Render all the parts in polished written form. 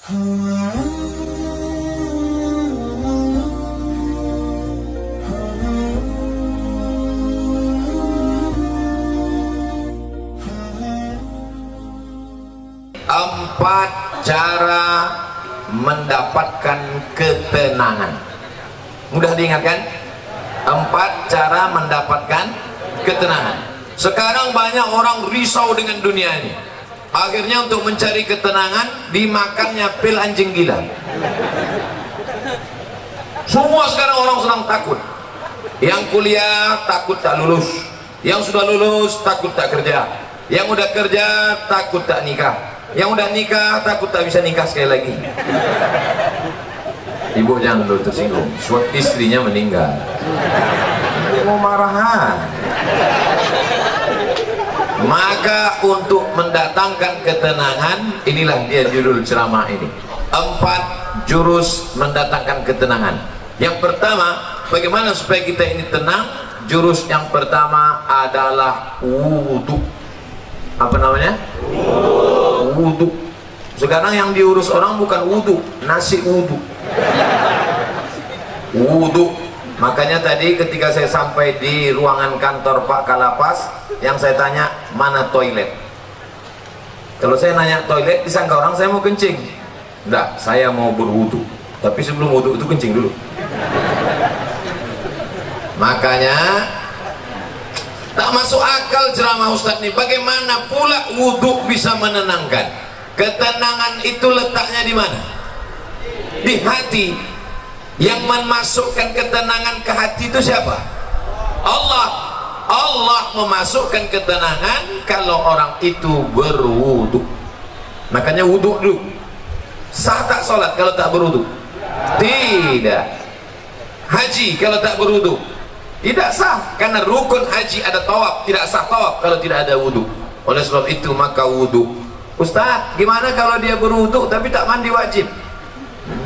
Empat cara mendapatkan ketenangan. Mudah diingatkan? Empat cara mendapatkan ketenangan. Sekarang banyak orang risau dengan dunia ini. Akhirnya untuk mencari ketenangan dimakannya pil anjing gila. Semua sekarang orang sedang takut. Yang kuliah takut tak lulus, yang sudah lulus takut tak kerja, yang udah kerja takut tak nikah, yang udah nikah takut tak bisa nikah sekali lagi. Ibu jangan dulu tersinggung, suatu istrinya meninggal. Dia mau marahan. Maka untuk mendatangkan ketenangan, inilah dia judul ceramah ini. 4 jurus mendatangkan ketenangan. Yang pertama, bagaimana supaya kita ini tenang? Jurus yang pertama adalah wudhu. Apa namanya? Wudhu. Sekarang yang diurus orang bukan wudhu, nasi wudhu. Wudhu. Makanya tadi ketika saya sampai di ruangan kantor Pak Kalapas, yang saya tanya, mana toilet? Kalau saya nanya toilet, disangka orang saya mau kencing. Enggak, saya mau berwudu. Tapi sebelum wudu itu kencing dulu. Makanya tak masuk akal ceramah Ustadz nih. Bagaimana pula wudu bisa menenangkan? Ketenangan itu letaknya di mana? Di hati. Yang memasukkan ketenangan ke hati itu siapa? Allah. Allah memasukkan ketenangan kalau orang itu berwudu. Makanya wudu dulu. Sah tak sholat kalau tak berwudu? Tidak. Haji kalau tak berwudu? Tidak sah, karena rukun haji ada tawaf, tidak sah tawaf kalau tidak ada wudu. Oleh sebab itu maka wudu. Ustaz, gimana kalau dia berwudu tapi tak mandi wajib?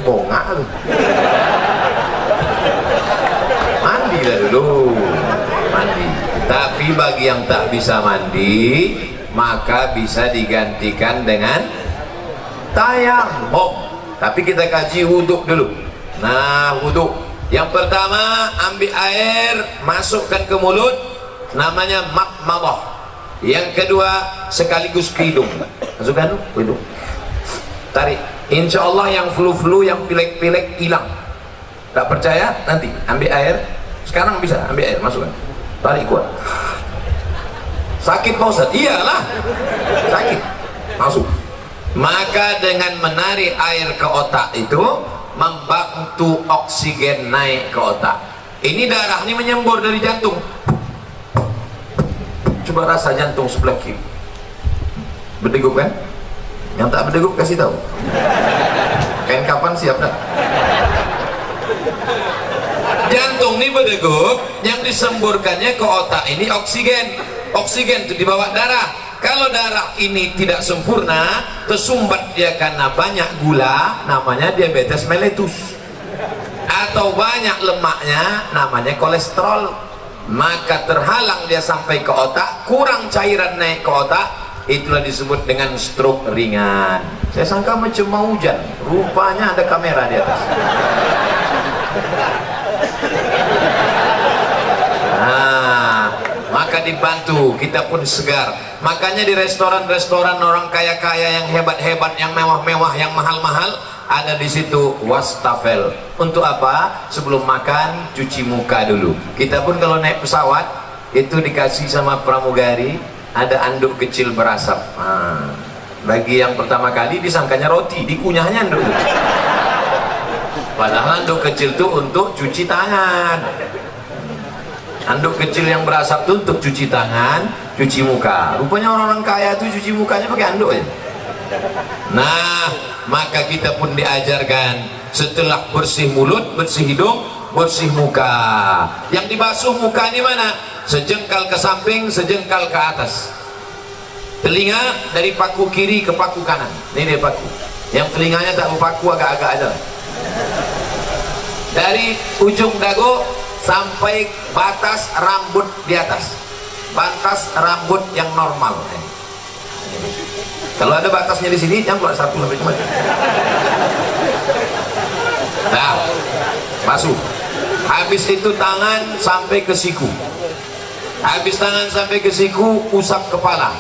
Bongak lu. Mandi lah dulu. Mandi. Tapi bagi yang tak bisa mandi, maka bisa digantikan dengan tayamum. Tapi kita kaji wudhu dulu. Nah, wudhu yang pertama, ambil air, masukkan ke mulut, namanya madmadah. Yang kedua, sekaligus ke hidung. Masukkan ke hidung, tarik. Insya Allah yang flu-flu, yang pilek-pilek hilang. Tak percaya? Nanti ambil air. Sekarang bisa ambil air, masukkan, tarik kuat. Sakit Pak Ustaz? Iyalah, sakit. Masuk. Maka dengan menarik air ke otak itu membantu oksigen naik ke otak. Ini darah ini menyembur dari jantung. Coba rasa jantung sebelah kiri. Berdegup kan? Yang tak berdegup kasih tahu. Kain kapan siap dah? Jantung ini berdegup, yang disemburkannya ke otak ini oksigen. Oksigen itu dibawa darah. Kalau darah ini tidak sempurna, tersumbat dia karena banyak gula, namanya diabetes mellitus. Atau banyak lemaknya, namanya kolesterol. Maka terhalang dia sampai ke otak, kurang cairan naik ke otak, itulah disebut dengan stroke ringan. Saya sangka macam mau hujan, rupanya ada kamera di atas. Maka dibantu, kita pun segar. Makanya di restoran-restoran orang kaya-kaya yang hebat-hebat, yang mewah-mewah, yang mahal-mahal, ada di situ wastafel. Untuk apa? Sebelum makan cuci muka dulu. Kita pun kalau naik pesawat itu dikasih sama pramugari ada anduk kecil berasap. Bagi yang pertama kali disangkanya roti, dikunyahnya anduk. Padahal anduk kecil itu untuk cuci tangan. Anduk kecil yang berasap itu untuk cuci tangan, cuci muka. Rupanya orang-orang kaya itu cuci mukanya pakai anduk ya. Nah, maka kita pun diajarkan setelah bersih mulut, bersih hidung, bersih muka. Yang dibasuh muka ini mana? Sejengkal ke samping, sejengkal ke atas. Telinga dari paku kiri ke paku kanan. Ini dia paku. Yang telinganya tak berpaku, agak-agak aja. Dari ujung dagu sampai batas rambut di atas. Batas rambut yang normal. Kalau ada batasnya di sini, yang keluar satu lebih cepat. basuh. Habis itu tangan sampai ke siku. Habis tangan sampai ke siku, usap kepala.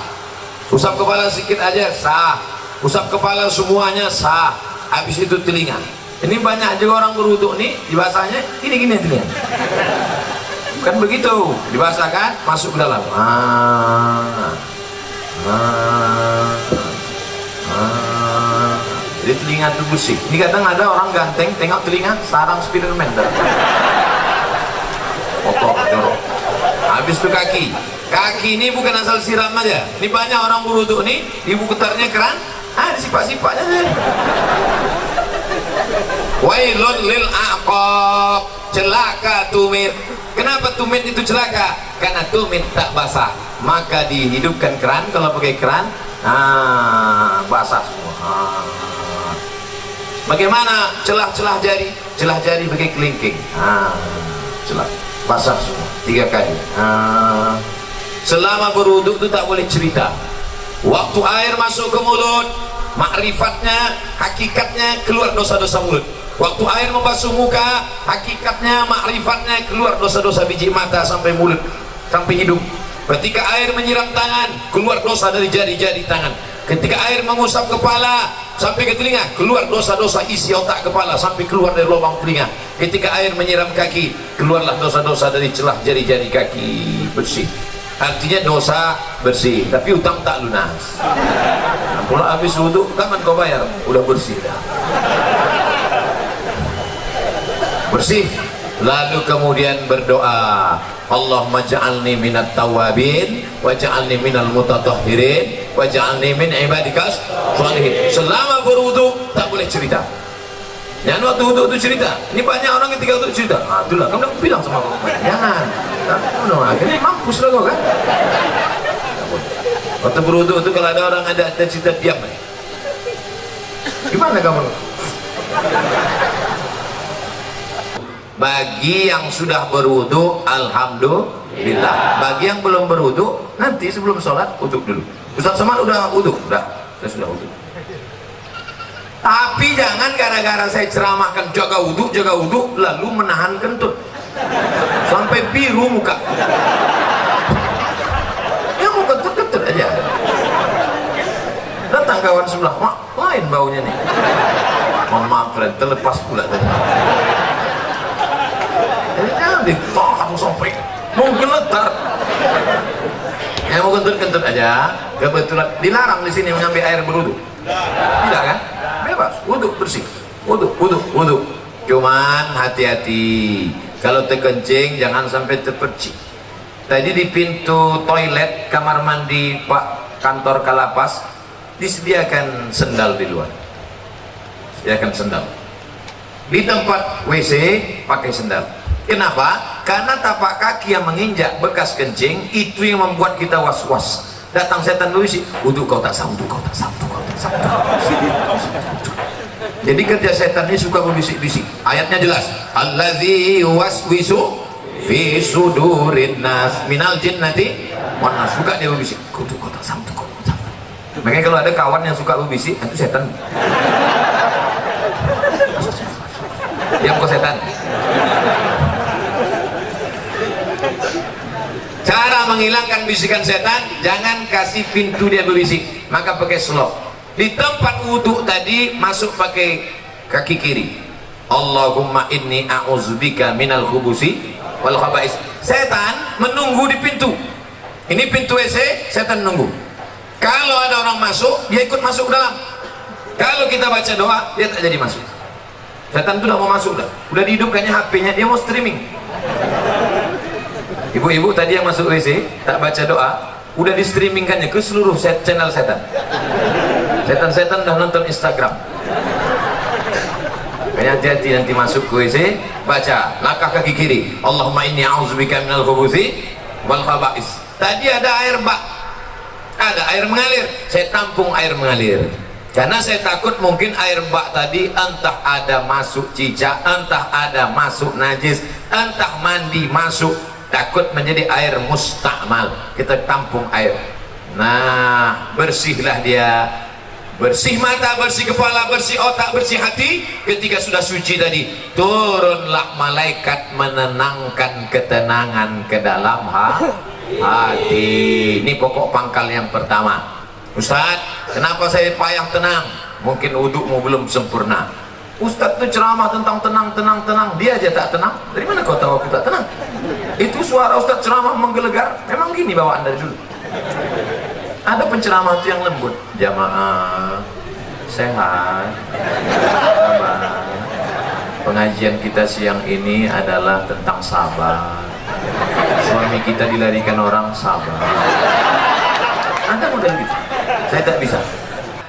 Usap kepala sedikit aja sah. Usap kepala semuanya sah. Habis itu telinga. Ini banyak juga orang berwuduk nih, dibasahnya gini-gini telinga. Kan begitu, dibasahkan masuk ke dalam. Jadi telinga itu bersih. Ini kadang ada orang ganteng tengok telinga sarang Spiderman. Kotor, jorok. Habis itu kaki. Kaki ini bukan asal siram aja. Ini banyak orang berwuduk nih, ibu putarnya keran, disipak-sipaknya. Wailun lil aqab, celaka tumit. Kenapa tumit itu celaka? Karena tumit tak basah. Maka dihidupkan keran, kalau pakai keran, basah semua. Bagaimana celah-celah jari? Celah jari pakai kelingking. Celah, basah semua 3 kali. Selama berwuduk itu tak boleh cerita. Waktu air masuk ke mulut, makrifatnya, hakikatnya keluar dosa-dosa mulut. Waktu air membasuh muka, hakikatnya, makrifatnya keluar dosa-dosa biji mata sampai mulut, sampai hidung. Ketika air menyiram tangan, keluar dosa dari jari-jari tangan. Ketika air mengusap kepala sampai ke telinga, keluar dosa-dosa isi otak kepala sampai keluar dari lubang telinga. Ketika air menyiram kaki, keluarlah dosa-dosa dari celah jari-jari kaki, bersih. Artinya dosa bersih, tapi utang tak lunas. Nah, kalau habis wudhu, kapan kau bayar? Udah bersih dah. Bersih. Lalu kemudian berdoa, Allahumma ja'alni minat tawabin wa ja'alni minal mutatahhirin wa ja'alni min ibadikas sholihin. Selama berwudu tak boleh cerita. Jangan waktu wudu itu cerita. Ini banyak orang ketika wudu cerita. Itulah kamu udah bilang sama aku. Jangan. Akhirnya mampus lah kau kan. Waktu berwudu itu kalau ada orang ada cerita, diam. Gimana kamu? Bagi yang sudah berwudu, alhamdulillah. Bagi yang belum berwudu, nanti sebelum sholat wuduk dulu. Ustaz Somad udah wuduk? Sudah wuduk. Tapi jangan gara-gara saya ceramahkan jaga wudhu, lalu menahan kentut sampai biru muka. Ya mau kentut-kentut aja. Datang kawan sebelah, lain baunya nih. Mohon maaf friend, terlepas pula tadi. Jangan ditahan sampai menggeletar. Ya mau kentut-kentut aja. Kebetulan dilarang di sini mengambil air berwudu. Tidak kan? Bebas, wudhu bersih. Wudhu. Cuman hati-hati. Kalau terkencing jangan sampai terpercik. Tadi di pintu toilet kamar mandi Pak kantor Kalapas disediakan sendal di luar. Sediakan sendal. Di tempat WC pakai sendal. Kenapa? Karena tapak kaki yang menginjak bekas kencing itu yang membuat kita was-was. Datang setan berbisik, wudhu kau tak sah, wudhu kau tak sah, wudhu kau tak sah. Jadi kerja setan ini suka berbisik-bisik. Ayatnya jelas, allazi waswisu fi sudurin nas minal jinnati wan nas. Suka dia berbisik, wudhu kau tak sah, wudhu kau tak sah. Makanya kalau ada kawan yang suka berbisik, itu setan. Diam kau setan. Cara menghilangkan bisikan setan, jangan kasih pintu dia berbisik, maka pakai slop. Di tempat wudhu tadi masuk pakai kaki kiri. Allahumma inni a'udzubika minal khubusi wal khaba'is. Setan menunggu di pintu. Ini pintu WC, setan nunggu. Kalau ada orang masuk, dia ikut masuk ke dalam. Kalau kita baca doa, dia tak jadi masuk. Setan itu udah mau masuk dah. Udah dihidupkannya HP-nya, dia mau streaming. Ibu-ibu tadi yang masuk WC tak baca doa, udah di streamingkannya ke seluruh channel setan. Setan-setan udah nonton Instagram. Kayaknya hati-hati nanti masuk ke WC, baca langkah kaki kiri, Allahumma inni a'udzubika minal khubuthi wal khaba'is. Tadi ada air bak, ada air mengalir, saya tampung air mengalir. Karena saya takut mungkin air bak tadi entah ada masuk cicak, entah ada masuk najis, entah mandi masuk, takut menjadi air mustakmal. Kita tampung air. Nah, bersihlah dia. bersih mata, bersih kepala, bersih otak, bersih hati. Ketika sudah suci tadi, turunlah malaikat menenangkan ketenangan ke dalam hati. Ini pokok pangkal yang pertama. Ustaz, kenapa saya payah tenang? Mungkin wudukmu belum sempurna. Ustaz itu ceramah tentang tenang, dia aja tak tenang. Dari mana kau tahu aku tak tenang? Itu suara Ustaz ceramah menggelegar. Memang gini bawaan dari dulu. Ada penceramah itu yang lembut. Jamaah sehat, sabar. Pengajian kita siang ini adalah tentang sabar. Suami kita dilarikan orang, sabar. Anda model gitu. Saya tak bisa.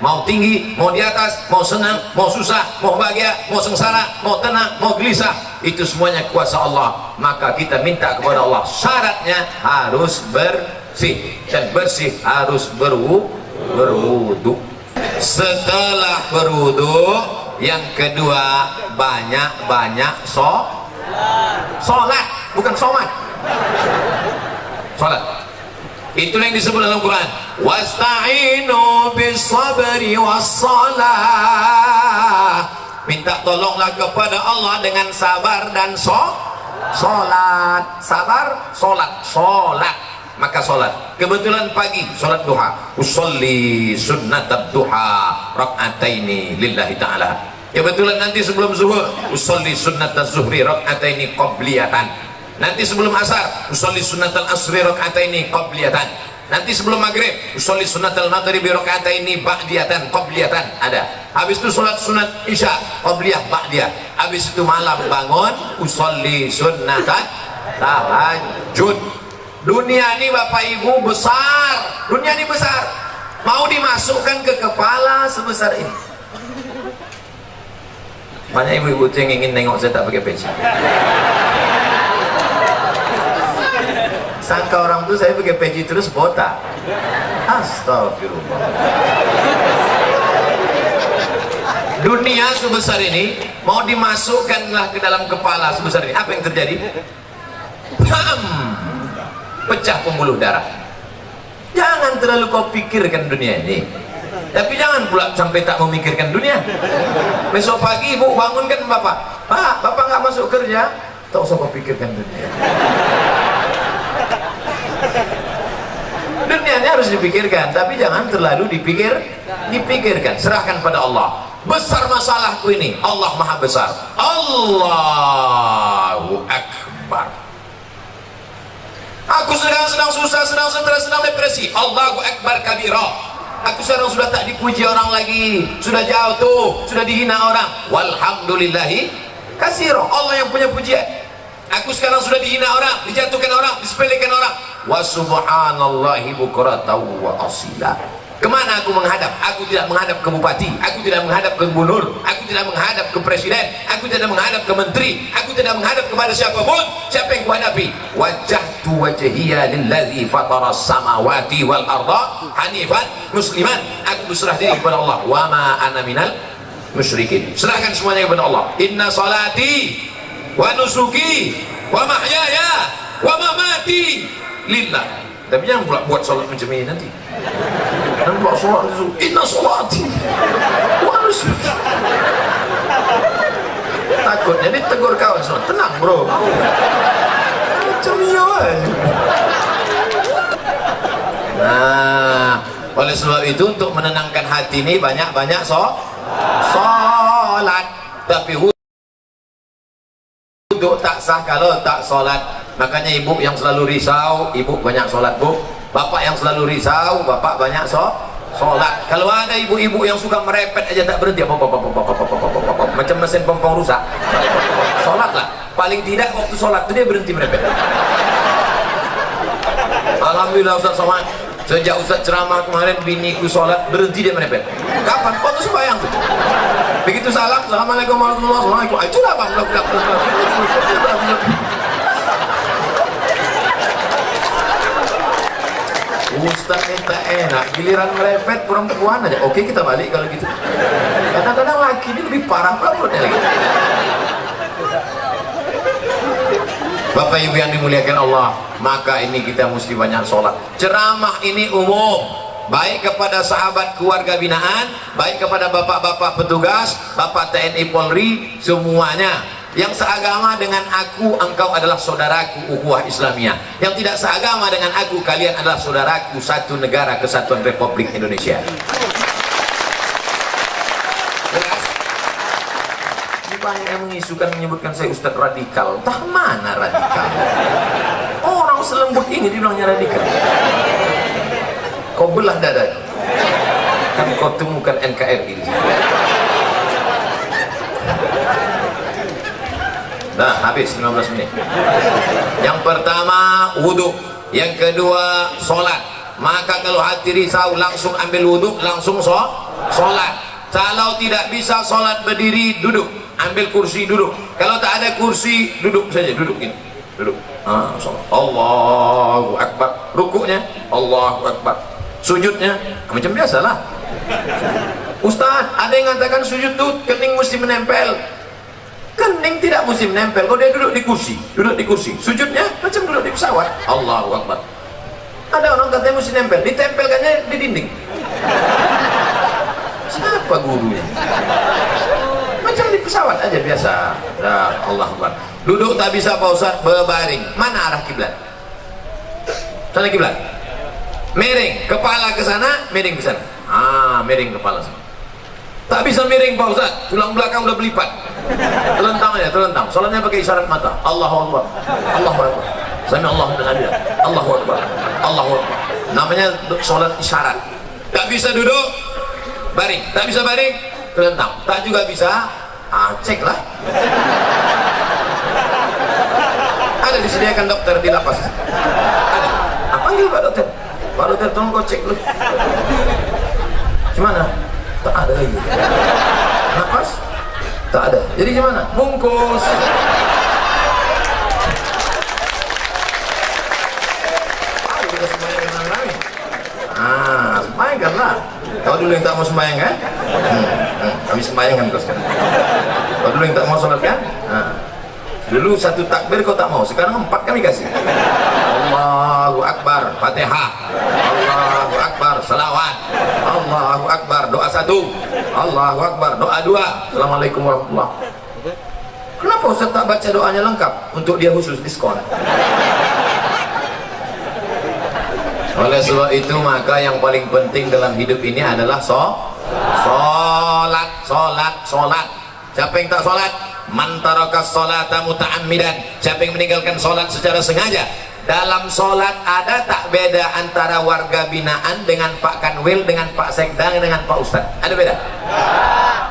Mau tinggi, mau di atas, mau senang, mau susah, mau bahagia, mau sengsara, mau tenang, mau gelisah, itu semuanya kuasa Allah. Maka kita minta kepada Allah, syaratnya harus bersih, dan bersih harus berwudu. Setelah berwudu, yang kedua banyak-banyak sholat, bukan sholat, sholat. Itulah yang disebut dalam Quran, wasta'inu bis-sabri was-salah. Minta tolonglah kepada Allah dengan sabar dan sholat. Sabar, sholat. Maka sholat. Kebetulan pagi sholat duha. Usolli sunnatat duha rak'ataini lillahi ta'ala. Kebetulan nanti sebelum zuhur, usolli sunnatat zuhri rak'ataini qabliyatan. Nanti sebelum asar, usolli sunnatal asri rak'ataini qabliyatan. Nanti sebelum maghrib, usolli sunnatal maghribi rak'ataini ba'diyatan qabliyatan. Ada. Habis itu sholat sunat isya qabliyah ba'diyah. Habis itu malam bangun, usolli sunnatat tahajud. Dunia ini Bapak Ibu besar. Dunia ini besar. Mau dimasukkan ke kepala sebesar ini. Banyak ibu-ibu yang ingin nengok saya tak pakai peci. Sangka orang tuh saya pakai peci terus botak. Astagfirullah. Dunia sebesar ini mau dimasukkanlah ke dalam kepala sebesar ini. Apa yang terjadi? Pecah pembuluh darah. Jangan terlalu kau pikirkan dunia ini, tapi jangan pula sampai tak memikirkan dunia. Besok pagi ibu bangunkan bapak, Pak, bapak nggak masuk kerja, tak usah kau pikirkan dunia. Dunia ini harus dipikirkan, tapi jangan terlalu dipikirkan. Serahkan pada Allah. Besar masalahku ini, Allah maha besar. Allahu Akbar. Aku sedang susah, sedang stres, sedang depresi. Allahu Akbar kabira. Aku sekarang sudah tak dipuji orang lagi, sudah jauh tuh, sudah dihina orang. Walhamdulillahi katsira. Allah yang punya pujian. Aku sekarang sudah dihina orang, dijatuhkan orang, disepelekan orang. Wa subhanallahi bukratan wa asila. Kemana aku menghadap? Aku tidak menghadap ke bupati, aku tidak menghadap ke gubernur, aku tidak menghadap ke presiden, aku tidak menghadap ke menteri, aku tidak menghadap kepada siapapun. Siapa yang kuhadapi? Wajjahtu wajhiya lillazi fataras samawati wal arda hanifan musliman. Aku berserah diri kepada Allah. Wa ma ana minal musyrikin. Serahkan semuanya kepada Allah. Inna salati wa nusuki wa mahyaya wa mamati lillah. Tapi jangan pula buat sholat macam ini nanti. Dan buat sholat itu, inna sholati wa nusuki. Takutnya ditegur kawan sholat. Tenang bro, macam ini aja. Nah, oleh sebab itu untuk menenangkan hati ini banyak-banyak sholat. Tapi wudhu tak sah kalau tak sholat. Makanya ibu yang selalu risau, ibu banyak sholat bu. Bapak yang selalu risau, bapak banyak sholat. Kalau ada ibu-ibu yang suka merepet aja tak berhenti, macam mesin pompong rusak, sholatlah. Paling tidak waktu sholat itu dia berhenti merepet. Alhamdulillah Ustaz Somad, sejak Ustaz ceramah kemarin biniku sholat berhenti dia merepet. Kapan? Waktu sembahyang tuh. Begitu salam, assalamualaikum warahmatullahi wabarakatuh. Itulah bang. Ustaz minta enak, giliran merepet perempuan aja. Oke, kita balik kalau gitu. Kadang-kadang laki ini lebih parah perempuan lagi. Bapak Ibu yang dimuliakan Allah, maka ini kita mesti banyak sholat. Ceramah ini umum, baik kepada sahabat keluarga binaan, baik kepada bapak-bapak petugas, bapak TNI Polri, semuanya yang seagama dengan aku, engkau adalah saudaraku, ukhuwah Islamiyah. Yang tidak seagama dengan aku, kalian adalah saudaraku, satu negara kesatuan Republik Indonesia. Jelas? Banyak yang mengisukan, menyebutkan saya Ustadz radikal. Entah mana radikal? Orang selembut ini dibilangnya radikal. Kau belah dada, kan kau temukan NKRI di sini. Nah, habis 15 menit. Yang pertama wudhu, yang kedua sholat. Maka kalau hati risau langsung ambil wudhu, langsung sholat. Kalau tidak bisa sholat berdiri, duduk, ambil kursi, duduk. Kalau tak ada kursi, duduk saja, duduk ini, duduk. Sholat. Allahu Akbar. Rukuknya Allahu Akbar. Sujudnya macam biasalah. Ustaz, ada yang mengatakan sujud tuh kening mesti menempel. Kening tidak mesti menempel. Kalau dia duduk di kursi, duduk di kursi. Sujudnya macam duduk di pesawat. Allahu Akbar. Ada orang katanya mesti nempel, ditempelkannya di dinding. Siapa gurunya? Macam di pesawat aja biasa. Ya, Allah Akbar. Duduk tak bisa Pak Ustaz, berbaring. Mana arah kiblat? Sana kiblat. Miring kepala ke sana, miring ke sana. Miring kepala sana. Tak bisa miring Pak Ustaz, tulang belakang udah berlipat. Terlentang aja, terlentang. Salatnya pakai isyarat mata. Allahu Akbar. Allahu Akbar. Sami Allahu liman hamidah. Allahu Akbar. Allahu Akbar. Namanya salat isyarat. Tak bisa duduk, baring. Tak bisa baring, terlentang. Tak juga bisa, ceklah. Ada disediakan dokter di lapas. Ada. Panggil Pak Dokter. Pak Dokter, tolong kau cek dulu. Gimana? Tak ada lagi. Napas? Tak ada. Jadi gimana? Bungkus. Ayo kita sembahyang dengan kami. Sembahyangkan lah. Kau dulu yang tak mau sembahyang kan? Kami sembahyangkan kau sekarang. Kau dulu yang tak mau sholat kan? Dulu satu takbir kau tak mau, sekarang 4 kami kasih. Allahu Akbar, Fatihah. Allahu Akbar, salawat. Allahu Akbar, doa 1. Allahu Akbar, doa 2. Assalamualaikum warahmatullahi. Kenapa Ustaz tak baca doanya lengkap? Untuk dia khusus diskon. Oleh sebab itu maka yang paling penting dalam hidup ini adalah sholat. Siapa yang tak sholat? Man taraka sholata muta'ammidan. Siapa yang meninggalkan sholat secara sengaja. Dalam sholat ada tak beda antara warga binaan dengan Pak Kanwil, dengan Pak Sekda, dengan Pak Ustadz? Ada beda?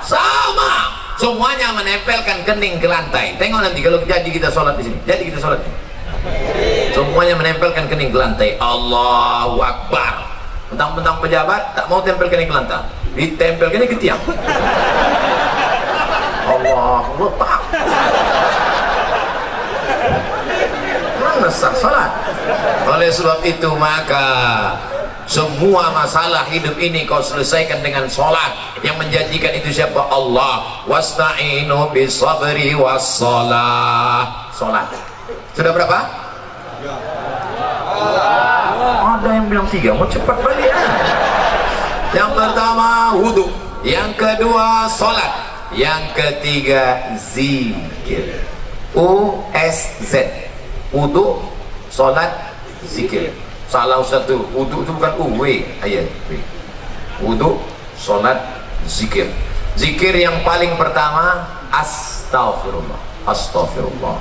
Sama. Semuanya menempelkan kening ke lantai. Tengok nanti kalau jadi kita sholat di sini. Jadi kita sholat. Semuanya menempelkan kening ke lantai. Allahu Akbar. Mentang-mentang pejabat tak mau tempel kening ke lantai. Ditempelkannya ke tiang. Allah letak. Mana sah salat? Oleh sebab itu maka semua masalah hidup ini kau selesaikan dengan sholat. Yang menjanjikan itu siapa? Allah. Wasta'inu bisabri wassalah. Sholat. Sudah berapa? Ada yang bilang 3. Mau cepat balik ya. Yang pertama wudhu, yang kedua sholat, yang ketiga zikir. USZ. Wudhu, sholat, zikir. Salah satu. Wudhu itu bukan W ayat. Wudhu, sholat, zikir. Zikir yang paling pertama astaghfirullah. Astaghfirullah.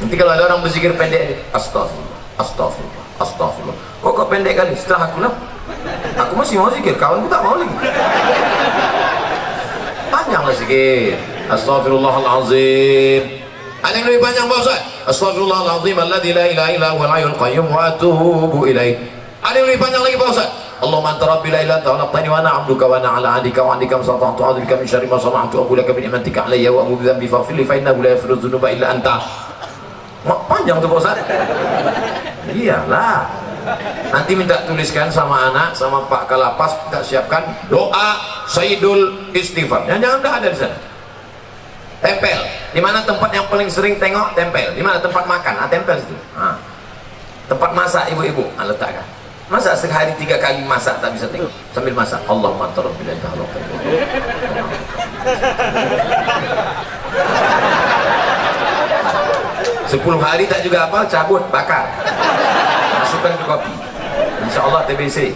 Nanti kalau ada orang berzikir pendek, astaghfirullah, astaghfirullah, astaghfirullah. Kok pendek kali? Setelah aku lah. Aku masih mau zikir, kawanku tak mau lagi. Panjanglah zikir. Astaghfirullahalazim. Ada yang lebih panjang Pak Ustaz? Astaghfirullahalazim alladzi la ilaha illa huwal hayyul qayyum wa atubu ilaih. Ada yang lebih panjang lagi Pak Ustaz? Allahumma anta rabbi la ilaha illa anta khalaqtani wa ana 'abduka wa ana 'ala 'ahdika wa 'indika masata'tu a'udzu bika min syarri ma sana'tu aqulu laka bi ni'matika 'alayya wa a'udzu bi faghfir li fa innahu la yaghfiru dzunuba illa anta. Panjang tuh Pak Ustaz. Iyalah. Nanti minta tuliskan sama anak, sama Pak Kalapas, kita siapkan doa Sayyidul Istighfar. Jangan dah ada di sana. Tempel. Di mana tempat yang paling sering tengok? Tempel. Di mana tempat makan? Tempel situ. Tempat masak ibu-ibu, letakkan. Masa sehari 3 kali masak tak bisa tengok sambil masak? Allahumma tarabbil dahlah. 10 hari tak juga apa, cabut, bakar, masukkan ke kopi, insyaallah TBC.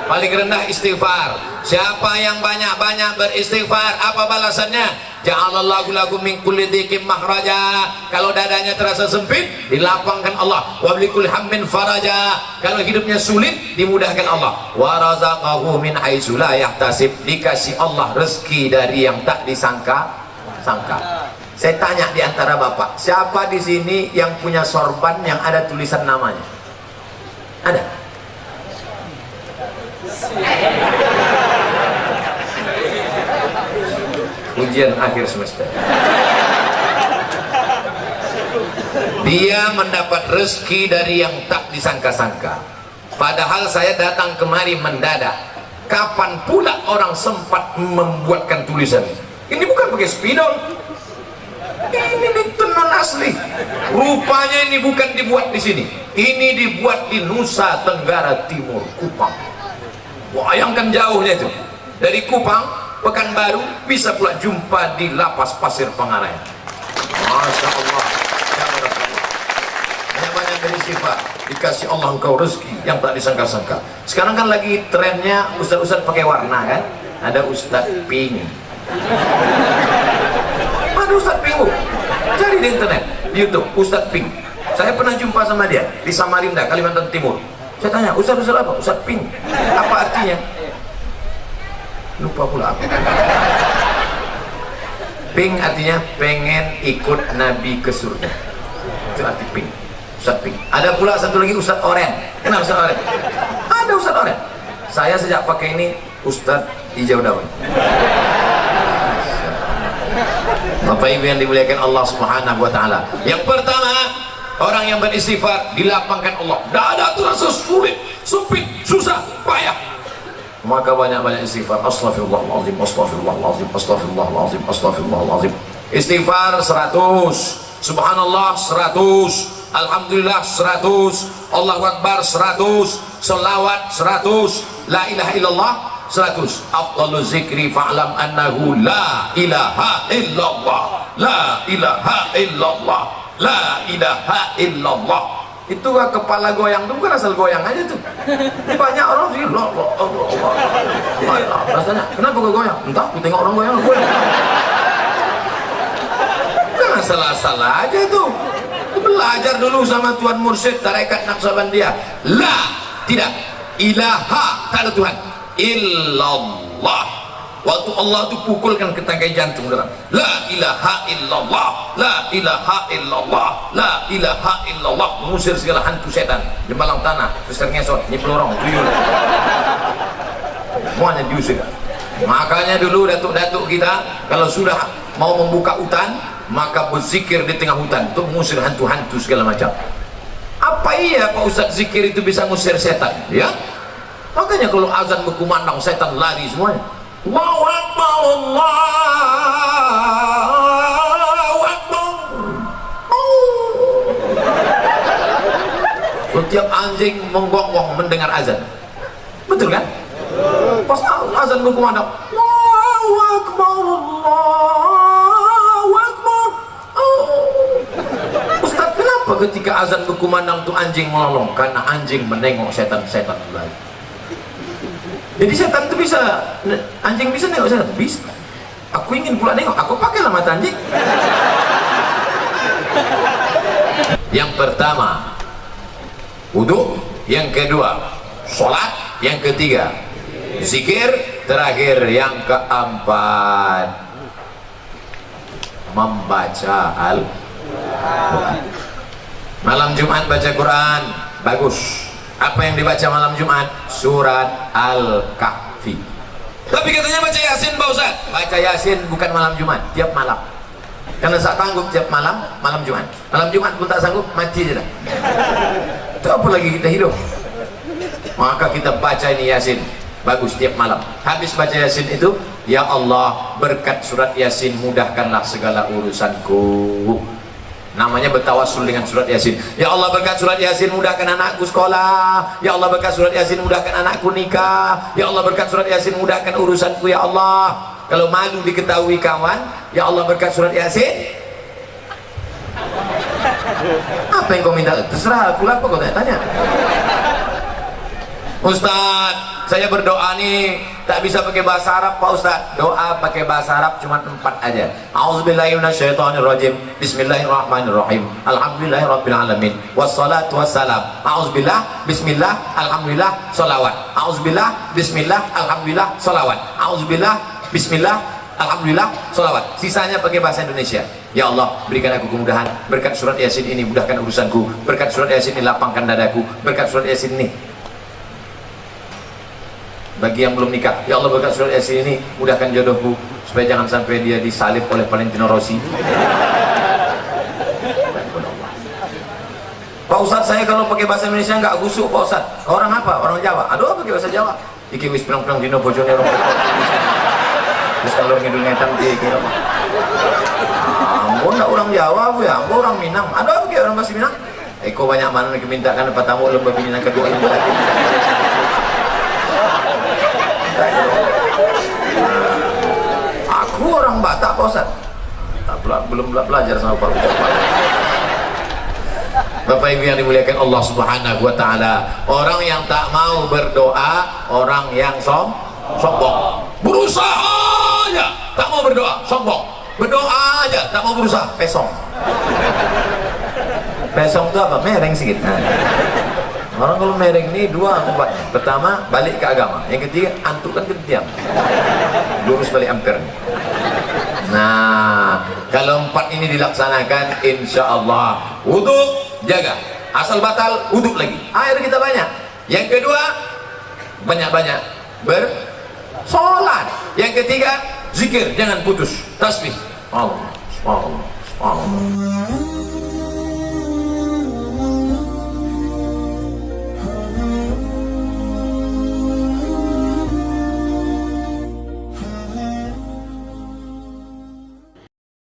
Paling rendah istighfar. Siapa yang banyak-banyak beristighfar, apa balasannya? Ja'alallahu lakum min kulli dhiqin makhraja. Kalau dadanya terasa sempit, dilapangkan Allah. Wa bikulli hammin faraja. Kalau hidupnya sulit, dimudahkan Allah. Wa razaqahu min haitsu la yahtasib. Dikasih Allah rezeki dari yang tak disangka-sangka. Saya tanya di antara Bapak, siapa di sini yang punya sorban yang ada tulisan namanya? Ada? Ujian akhir semester. Dia mendapat rezeki dari yang tak disangka-sangka. Padahal saya datang kemari mendadak. Kapan pula orang sempat membuatkan tulisan? Ini bukan pakai spidol. Ini tenun asli. Rupanya ini bukan dibuat di sini. Ini dibuat di Nusa Tenggara Timur, Kupang. Bayangkan jauhnya itu. Dari Kupang, Pekanbaru, bisa pula jumpa di Lapas Pasir Pangarayan. Masya Allah. Banyak-banyak beristighfar, dikasih Allah engkau rezeki yang tak disangka-sangka. Sekarang kan lagi trennya ustaz-ustaz pakai warna kan? Ada Ustaz Pink. Ada Ustaz Pink. Cari di internet, di YouTube, Ustaz Pink. Saya pernah jumpa sama dia di Samarinda, Kalimantan Timur. Saya tanya, Ustaz apa? Ustaz Pink. Apa artinya? Lupa pula apa. Pink artinya pengen ikut Nabi ke surga. Itu arti Pink. Ustaz Pink. Ada pula satu lagi Ustaz Oren. Kenal Ustaz Oren? Ada Ustaz Oren. Saya sejak pakai ini Ustaz hijau daun. Bapak Ibu yang dimuliakan Allah Subhanahu wa taala. Yang pertama, orang yang beristighfar dilapangkan Allah. Dada terasa sulit, sempit, susah, payah. Maka banyak-banyak istighfar. Astaghfirullahaladzim, astaghfirullahaladzim, astaghfirullahaladzim, astaghfirullahaladzim. Istighfar 100, subhanallah 100, alhamdulillah 100, Allahu Akbar 100, selawat 100, la ilaha illallah 100. Afdalu zikri fa'lam annahu la ilaha illallah, la ilaha illallah, la ilaha illallah. Itu kepala goyang itu bukan asal goyang aja tuh. Banyak orang sih rasanya kenapa kok goyang? Entah, aku tengok orang goyang. Bukan asal-asal aja tuh. Belajar dulu sama Tuan Mursyid Tarekat Naqsabandiyah. La, tidak, ilaha, tak ada Tuhan, illallah. Waktu Allah itu pukulkan ke tangkai jantung dalam. La ilaha illallah, la ilaha illallah, la ilaha illallah. Mengusir segala hantu setan di malang tanah, besar ngesot, ini pelorong, tuyul. Semuanya diusir. Makanya dulu datuk-datuk kita kalau sudah mau membuka hutan, maka berzikir di tengah hutan untuk mengusir hantu-hantu segala macam. Apa iya Pak Ustaz zikir itu bisa mengusir setan? Ya. Makanya kalau azan berkumandang setan lari semuanya. Allahu Akbar, Allahu Akbar. Setiap anjing menggonggong mendengar azan. Betul kan? Pas azan berkumandang, Allahu Akbar, Allahu Akbar. Ustaz, kenapa ketika azan berkumandang tuh anjing melolong? Karena anjing menengok setan-setan lagi. Jadi setan itu bisa, anjing bisa nengok setan? Bisa. Aku ingin pula nengok, aku pakailah mata anjing. Yang pertama wudu, yang kedua sholat, yang ketiga zikir, terakhir yang keempat membaca Al-Quran. Malam Jumat baca Quran, bagus. Apa yang dibaca malam Jumat? Surat Al-Kahfi. Tapi katanya baca Yasin Pak Ustaz. Baca Yasin bukan malam Jumat, tiap malam. Karena tak sanggup tiap malam, malam Jumat. Malam Jumat pun tak sanggup, mati je dah. Itu apa lagi kita hidup? Maka kita baca ini Yasin, bagus tiap malam. Habis baca Yasin itu, ya Allah berkat surat Yasin mudahkanlah segala urusanku. namanya bertawassul dengan surat Yasin. Ya Allah, berkat surat Yasin mudahkan anakku sekolah. Ya Allah, berkat surat Yasin mudahkan anakku nikah. Ya Allah, berkat surat Yasin mudahkan urusanku ya Allah. Kalau malu diketahui kawan, ya Allah, berkat surat Yasin. Apa yang kau minta? Terserah aku lah, apa kau tanya. Ustaz, saya berdoa nih tak bisa pakai bahasa Arab Pak Ustaz. Doa pakai bahasa Arab cuma 4 aja. A'udzubillahi minasyaitonirrajim. Bismillahirrahmanirrahim. Alhamdulillahirabbil alamin. Wassalatu wassalam. A'udzubillah, bismillah, alhamdulillah, shalawat. A'udzubillah, bismillah, alhamdulillah, shalawat. A'udzubillah, bismillah, alhamdulillah, shalawat. Sisanya pakai bahasa Indonesia. Ya Allah, berikan aku kemudahan. Berkat surat Yasin ini mudahkan urusanku. Berkat surat Yasin ini lapangkan dadaku. Berkat surat Yasin ini, bagi yang belum nikah, ya Allah, berkat surat Yasin ini mudahkan jodohku supaya jangan sampai dia disalib oleh Valentino Rossi. Pak Ustadz, saya kalau pakai bahasa Indonesia nggak gusuk Pak Ustadz. Orang apa? Orang Jawa. Aduh, pakai bahasa Jawa. Iki wis pirang-pirang dino bojone orang. Terus kalau ngidul ngetan iki apa? Ampun, orang Jawa bu ya, ampun orang Minang. Aduh, pakai orang bahasa Minang. Eko banyak mana yang mintakan apa tamu lomba bini kedua ini. Aku orang Batak Pak Ustaz. Belum belajar sama Pak Ustaz. Bapak Ibu yang dimuliakan Allah Subhanahu wa taala, orang yang tak mau berdoa, orang yang sombong. Berusaha aja tak mau berdoa, sombong. Berdoa aja tak mau berusaha, pesong. Pesong itu apa? Mereng sedikit. Orang kalau mereng ini 2 obatnya. Pertama, balik ke agama. Yang ketiga, antuk kan diam. Lurus balik ampere. Nah, kalau 4 ini dilaksanakan, insya Allah wudhu jaga. Asal batal, wudhu lagi. Air kita banyak. Yang kedua, banyak-banyak bersolat. Yang ketiga, zikir, jangan putus. Tasbih. Allah, Allah, Allah.